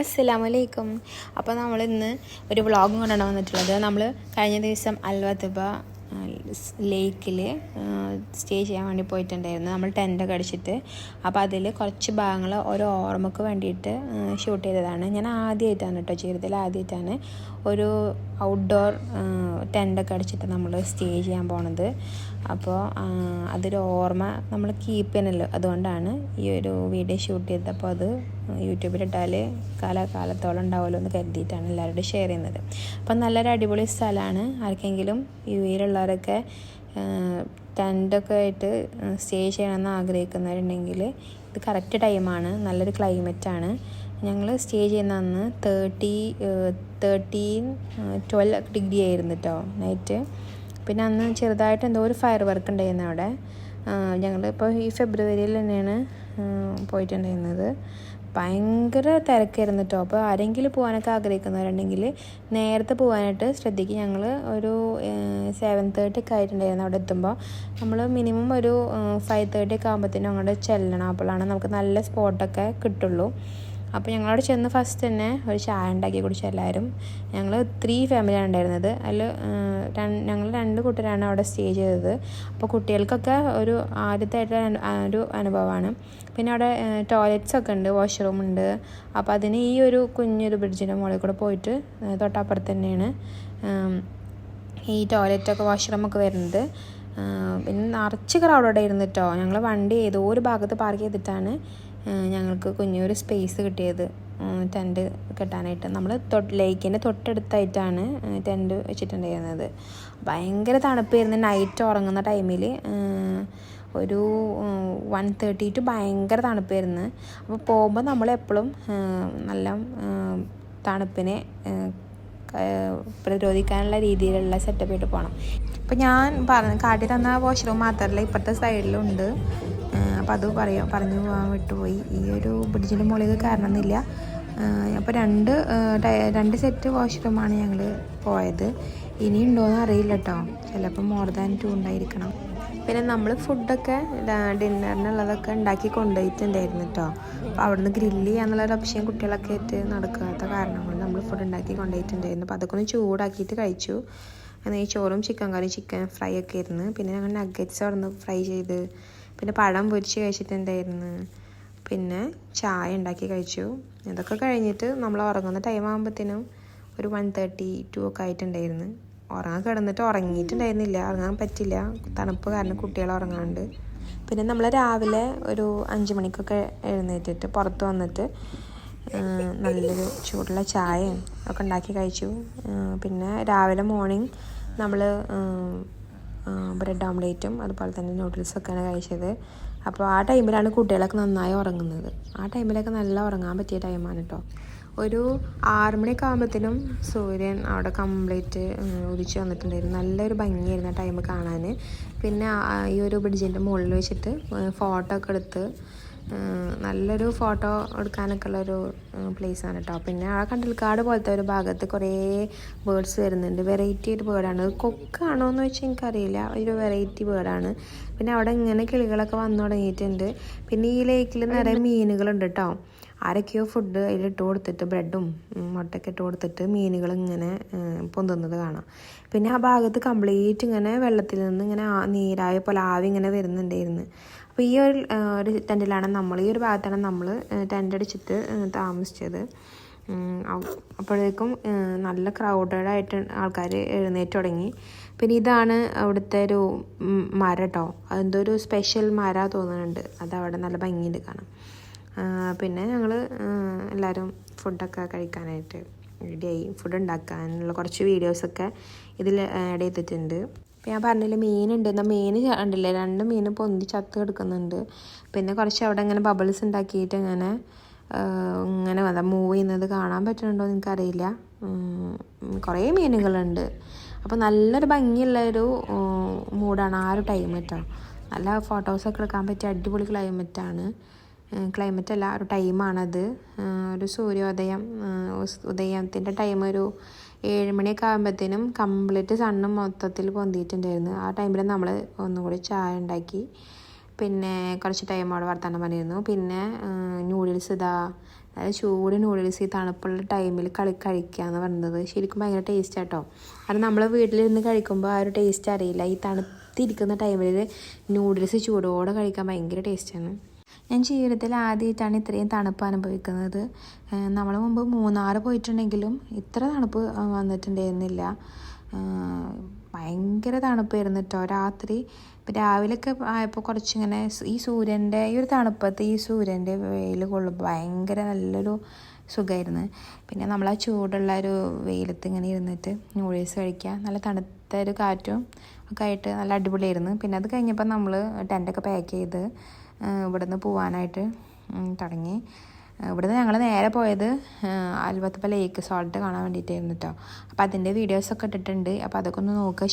അസ്സലാമലൈക്കും. അപ്പോൾ നമ്മൾ ഇന്ന് ഒരു വ്ളോഗും കൊണ്ടാണ് വന്നിട്ടുള്ളത്. നമ്മൾ കഴിഞ്ഞ ദിവസം അൽവത്തബ ലേക്കിൽ സ്റ്റേ ചെയ്യാൻ വേണ്ടി പോയിട്ടുണ്ടായിരുന്നു. നമ്മൾ ടെൻ്റൊക്കെ അടിച്ചിട്ട്. അപ്പോൾ അതിൽ കുറച്ച് ഭാഗങ്ങൾ ഓരോ ഓർമ്മക്ക് വേണ്ടിയിട്ട് ഷൂട്ട് ചെയ്തതാണ്. ഞാൻ ആദ്യമായിട്ടാണ് കേട്ടോ, ജീവിതത്തിൽ ആദ്യമായിട്ടാണ് ഒരു ഔട്ട്ഡോർ ടെൻ്റൊക്കെ അടിച്ചിട്ട് നമ്മൾ സ്റ്റേ ചെയ്യാൻ പോണത്. അപ്പോൾ അതൊരു ഓർമ്മ നമ്മൾ കീപ്പ് ചെയ്യണമല്ലോ, അതുകൊണ്ടാണ് ഈ ഒരു വീഡിയോ ഷൂട്ട് ചെയ്തപ്പോൾ അത് യൂട്യൂബിലിട്ടാൽ കാലത്തോളം ഉണ്ടാവുമല്ലോ എന്ന് കരുതിയിട്ടാണ് എല്ലാവരോടും ഷെയർ ചെയ്യുന്നത്. അപ്പം നല്ലൊരു അടിപൊളി സ്ഥലമാണ്. ആർക്കെങ്കിലും യുഎയിലുള്ളവരൊക്കെ ടെൻ്റൊക്കെ ആയിട്ട് സ്റ്റേ ചെയ്യണമെന്ന് ആഗ്രഹിക്കുന്നവരുണ്ടെങ്കിൽ ഇത് കറക്റ്റ് ടൈമാണ്. നല്ലൊരു ക്ലൈമറ്റാണ്. ഞങ്ങൾ സ്റ്റേ ചെയ്യുന്ന അന്ന് 12 ഡിഗ്രി ആയിരുന്നു കേട്ടോ നൈറ്റ്. പിന്നെ അന്ന് ചെറുതായിട്ട് എന്തോ ഒരു ഫയർ വർക്ക് ഉണ്ടായിരുന്നു അവിടെ. ഞങ്ങളിപ്പോൾ ഈ ഫെബ്രുവരിയിൽ തന്നെയാണ് പോയിട്ടുണ്ടായിരുന്നത്. ഭയങ്കര തിരക്കായിരുന്നു കേട്ടോ. അപ്പോൾ ആരെങ്കിലും പോകാനൊക്കെ ആഗ്രഹിക്കുന്നവരുണ്ടെങ്കിൽ നേരത്തെ പോകാനായിട്ട് ശ്രദ്ധിക്കുക. ഞങ്ങൾ ഒരു 7:30 ഒക്കെ ആയിട്ടുണ്ടായിരുന്നു അവിടെ എത്തുമ്പോൾ. നമ്മൾ മിനിമം ഒരു 5:30 ഒക്കെ ആകുമ്പോഴത്തേനും അങ്ങോട്ട് ചെല്ലണം. അപ്പോഴാണ് നമുക്ക് നല്ല സ്പോട്ടൊക്കെ കിട്ടുള്ളൂ. അപ്പോൾ ഞങ്ങളവിടെ ചെന്ന് ഫസ്റ്റ് തന്നെ ഒരു ചായ ഉണ്ടാക്കി കുടിച്ചു എല്ലാവരും. ഞങ്ങൾ 3 ഫാമിലിയാണ് ഉണ്ടായിരുന്നത്. അതിൽ ഞങ്ങൾ 2 കൂട്ടരാണ് അവിടെ സ്റ്റേ ചെയ്തത്. അപ്പോൾ കുട്ടികൾക്കൊക്കെ ഒരു ആദ്യത്തായിട്ട് ഒരു അനുഭവമാണ്. പിന്നെ അവിടെ ടോയ്ലറ്റ്സൊക്കെ ഉണ്ട്, വാഷ്റൂം ഉണ്ട്. അപ്പോൾ അതിന് ഈ ഒരു കുഞ്ഞൊരു ബ്രിഡ്ജിൻ്റെ മുകളിൽ കൂടെ പോയിട്ട് തൊട്ടപ്പുറത്ത് തന്നെയാണ് ഈ ടോയ്ലറ്റൊക്കെ വാഷ്റൂമൊക്കെ വരുന്നത്. പിന്നെ നിറച്ച് ക്രൗഡോടെ ഇരുന്ന് കേട്ടോ. ഞങ്ങൾ വണ്ടി ഏതോ ഒരു ഭാഗത്ത് പാർക്ക് ചെയ്തിട്ടാണ് ഞങ്ങൾക്ക് കുഞ്ഞൊരു സ്പേസ് കിട്ടിയത് ടെൻറ്റ് കെട്ടാനായിട്ട്. നമ്മൾ ലേക്കിൻ്റെ തൊട്ടടുത്തായിട്ടാണ് ടെൻറ്റ് വെച്ചിട്ടുണ്ടായിരുന്നത്. ഭയങ്കര തണുപ്പായിരുന്നു. നൈറ്റ് ഉറങ്ങുന്ന ടൈമിൽ ഒരു 1:30 ഭയങ്കര തണുപ്പായിരുന്നു. അപ്പോൾ പോകുമ്പോൾ നമ്മളെപ്പോഴും നല്ല തണുപ്പിനെ പ്രതിരോധിക്കാനുള്ള രീതിയിലുള്ള സെറ്റപ്പ് ആയിട്ട് പോകണം. അപ്പോൾ ഞാൻ കാട്ടി തന്ന വാഷ്റൂം മാത്രമല്ല ഇപ്പോഴത്തെ സൈഡിലുണ്ട്. അപ്പോൾ അത് പറഞ്ഞു പോകാൻ വിട്ടുപോയി. ഈ ഒരു ബ്രിഡ്ജിൻ്റെ മുകളിൽ കയറണമെന്നില്ല. അപ്പോൾ രണ്ട് സെറ്റ് വാഷ്റൂമാണ് ഞങ്ങൾ പോയത്. ഇനി ഉണ്ടോയെന്ന് അറിയില്ല കേട്ടോ. ചിലപ്പോൾ മോർ ദാൻ 2 ഉണ്ടായിരിക്കണം. പിന്നെ നമ്മൾ ഫുഡൊക്കെ ഡിന്നറിനുള്ളതൊക്കെ ഉണ്ടാക്കി കൊണ്ടുപോയിട്ടുണ്ടായിരുന്നു കേട്ടോ. അപ്പോൾ അവിടുന്ന് ഗ്രില്ല് ചെയ്യാന്നുള്ളൊരു ഓപ്ഷൻ കുട്ടികളൊക്കെ ആയിട്ട് നടക്കാത്ത കാരണം കൊണ്ട് നമ്മൾ ഫുഡ് ഉണ്ടാക്കി കൊണ്ടുപോയിട്ടുണ്ടായിരുന്നു. അപ്പോൾ അതൊക്കെ ഒന്ന് ചൂടാക്കിയിട്ട് കഴിച്ചു. ചോറും ചിക്കൻ കറി, ചിക്കൻ ഫ്രൈ ഒക്കെ ആയിരുന്നു. പിന്നെ ഞങ്ങൾ നഗ്ഗറ്റ്സ് അവിടെ നിന്ന് ഫ്രൈ ചെയ്ത്, പിന്നെ പഴം പൊരിച്ച് കഴിച്ചിട്ടുണ്ടായിരുന്നു. പിന്നെ ചായ ഉണ്ടാക്കി കഴിച്ചു. ഇതൊക്കെ കഴിഞ്ഞിട്ട് നമ്മൾ ഉറങ്ങുന്ന ടൈം ആകുമ്പോഴത്തേനും ഒരു 1:30-2 ഒക്കെ ആയിട്ടുണ്ടായിരുന്നു. ഉറങ്ങാൻ കിടന്നിട്ട് ഉറങ്ങിയിട്ടുണ്ടായിരുന്നില്ല, ഉറങ്ങാൻ പറ്റില്ല, തണുപ്പ് കാരണം കുട്ടികൾ ഉറങ്ങാണ്ട്. പിന്നെ നമ്മൾ രാവിലെ ഒരു 5 മണിക്കൊക്കെ എഴുന്നേറ്റിട്ട് പുറത്ത് വന്നിട്ട് നല്ലൊരു ചൂടുള്ള ചായയും ഒക്കെ ഉണ്ടാക്കി കഴിച്ചു. പിന്നെ രാവിലെ മോർണിംഗ് നമ്മൾ ബ്രെഡ് ഓംലേറ്റും അതുപോലെ തന്നെ നൂഡിൽസൊക്കെയാണ് കഴിച്ചത്. അപ്പോൾ ആ ടൈമിലാണ് കുട്ടികളൊക്കെ നന്നായി ഉറങ്ങുന്നത്. ആ ടൈമിലൊക്കെ നല്ല ഉറങ്ങാൻ പറ്റിയ ടൈമാണ് കേട്ടോ. ഒരു 6 മണിയൊക്കെ ആകുമ്പോഴത്തേനും സൂര്യൻ അവിടെ കംപ്ലീറ്റ് ഉദിച്ച് വന്നിട്ടുണ്ടായിരുന്നു. നല്ലൊരു ഭംഗിയായിരുന്നു ആ ടൈം കാണാൻ. പിന്നെ ഈ ഒരു ബ്രിഡ്ജിൻ്റെ മുകളിൽ വെച്ചിട്ട് ഫോട്ടോ ഒക്കെ എടുത്ത് നല്ലൊരു ഫോട്ടോ എടുക്കാനൊക്കെ ഉള്ളൊരു പ്ലേസാണ് കേട്ടോ. പിന്നെ ആ കണ്ടൽക്കാട് പോലത്തെ ഒരു ഭാഗത്ത് കുറേ ബേർഡ്സ് വരുന്നുണ്ട്. വെറൈറ്റി ഒരു ബേർഡാണ്. കൊക്കാണോ എന്ന് വെച്ചാൽ എനിക്കറിയില്ല, ഒരു വെറൈറ്റി ബേർഡാണ്. പിന്നെ അവിടെ ഇങ്ങനെ കിളികളൊക്കെ വന്നു തുടങ്ങിയിട്ടുണ്ട്. പിന്നെ ഈ ലേക്കിൽ നിറയെ മീനുകളുണ്ട് കേട്ടോ. ആരൊക്കെയോ ഫുഡ് അതിലിട്ട് കൊടുത്തിട്ട് ബ്രെഡും മുട്ടയൊക്കെ ഇട്ട് കൊടുത്തിട്ട് മീനുകൾ ഇങ്ങനെ പൊന്തുന്നത് കാണാം. പിന്നെ ആ ഭാഗത്ത് കംപ്ലീറ്റ് ഇങ്ങനെ വെള്ളത്തിൽ നിന്ന് ഇങ്ങനെ നീരായ പോലെ ആവി ഇങ്ങനെ വരുന്നുണ്ടായിരുന്നു. അപ്പോൾ ഈ ഒരു ടെൻറ്റിലാണ് ഈ ഒരു ഭാഗത്താണ് നമ്മൾ ടെൻ്റ് അടിച്ചിട്ട് താമസിച്ചത്. അപ്പോഴേക്കും നല്ല ക്രൗഡഡായിട്ട് ആൾക്കാർ എഴുന്നേറ്റ് തുടങ്ങി. പിന്നെ ഇതാണ് അവിടുത്തെ ഒരു മരം കേട്ടോ. അതെന്തോ ഒരു സ്പെഷ്യൽ മരം തോന്നുന്നുണ്ട്. അതവിടെ നല്ല ഭംഗിയുണ്ട് കാണാം. പിന്നെ ഞങ്ങൾ എല്ലാവരും ഫുഡൊക്കെ കഴിക്കാനായിട്ട് റെഡിയായി. ഫുഡ് ഉണ്ടാക്കാനുള്ള കുറച്ച് വീഡിയോസൊക്കെ ഇതിൽ ആഡ് ചെയ്തിട്ടുണ്ട്. അപ്പോൾ ഞാൻ പറഞ്ഞില്ല മീനുണ്ട്. എന്നാൽ മീൻ കണ്ടില്ലേ, 2 മീൻ പൊന്തി ചത്ത് കിടക്കുന്നുണ്ട്. പിന്നെ കുറച്ച് അവിടെ ഇങ്ങനെ ബബിൾസ് ഉണ്ടാക്കിയിട്ട് ഇങ്ങനെ മൂവ് ചെയ്യുന്നത് കാണാൻ പറ്റുന്നുണ്ടോ എന്ന് എനിക്കറിയില്ല. കുറേ മീനുകളുണ്ട്. അപ്പോൾ നല്ലൊരു ഭംഗിയുള്ളൊരു മൂഡാണ് ആ ഒരു ടൈം കേട്ടോ. നല്ല ഫോട്ടോസൊക്കെ എടുക്കാൻ പറ്റിയ അടിപൊളി ക്ലൈമറ്റല്ല, ഒരു ടൈമാണത്. ഒരു ഉദയത്തിൻ്റെ ടൈം ഒരു 7 മണിയൊക്കെ ആകുമ്പോഴത്തേനും കംപ്ലീറ്റ് സണ്ണ് മൊത്തത്തിൽ പൊന്തിയിട്ടുണ്ടായിരുന്നു. ആ ടൈമിൽ നമ്മൾ ഒന്നുകൂടി ചായ ഉണ്ടാക്കി. പിന്നെ കുറച്ച് ടൈം അവിടെ വർത്താനം പറഞ്ഞിരുന്നു. പിന്നെ നൂഡിൽസ് നല്ല ചൂട് നൂഡിൽസ് ഈ തണുപ്പുള്ള ടൈമിൽ കഴിക്കുക എന്ന് പറയുന്നത് ശരിക്കും ഭയങ്കര ടേസ്റ്റ് ആട്ടോ. കാരണം നമ്മൾ വീട്ടിലിരുന്ന് കഴിക്കുമ്പോൾ ആ ഒരു ടേസ്റ്റ് അറിയില്ല. ഈ തണുത്തിരിക്കുന്ന ടൈമിൽ നൂഡിൽസ് ചൂടോടെ കഴിക്കാൻ ഭയങ്കര ടേസ്റ്റാണ്. ഞാൻ ജീവിതത്തിൽ ആദ്യമായിട്ടാണ് ഇത്രയും തണുപ്പ് അനുഭവിക്കുന്നത്. നമ്മൾ മുമ്പ് മൂന്നാർ പോയിട്ടുണ്ടെങ്കിലും ഇത്ര തണുപ്പ് വന്നിട്ടുണ്ടായിരുന്നില്ല. ഭയങ്കര തണുപ്പായിരുന്നു കേട്ടോ. രാവിലെയൊക്കെ ആയപ്പോൾ കുറച്ചിങ്ങനെ ഈ സൂര്യൻ്റെ ഈ ഒരു തണുപ്പത്ത് ഈ സൂര്യൻ്റെ വെയിൽ കൊള്ളുമ്പോൾ ഭയങ്കര നല്ലൊരു സുഖമായിരുന്നു. പിന്നെ നമ്മൾ ആ ചൂടുള്ള ഒരു വെയിലത്ത് ഇങ്ങനെ ഇരുന്നിട്ട് നൂഡിൽസ് കഴിക്കുക, നല്ല തണുത്ത ഒരു കാറ്റും ഒക്കെ ആയിട്ട് നല്ല അടിപൊളിയായിരുന്നു. പിന്നെ അത് കഴിഞ്ഞപ്പോൾ നമ്മൾ ടെൻ്റൊക്കെ പാക്ക് ചെയ്ത് ഇവിടുന്ന് പോകാനായിട്ട് തുടങ്ങി. ഇവിടുന്ന് ഞങ്ങൾ നേരെ പോയത് അൽബത്തപ്പ ലേക്ക് സോൾട്ട് കാണാൻ വേണ്ടിയിട്ടായിരുന്നു കേട്ടോ. അപ്പോൾ അതിൻ്റെ വീഡിയോസൊക്കെ ഇട്ടിട്ടുണ്ട്. അപ്പോൾ അതൊക്കെ ഒന്ന് നോക്കുക.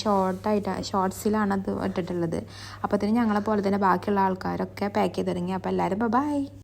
ഷോർട്സിലാണ് അത് ഇട്ടിട്ടുള്ളത്. അപ്പോൾ അതിന് ഞങ്ങളെ പോലെ തന്നെ ബാക്കിയുള്ള ആൾക്കാരൊക്കെ പാക്ക് ചെയ്ത് തുടങ്ങി. അപ്പോൾ എല്ലാവരും ബൈ.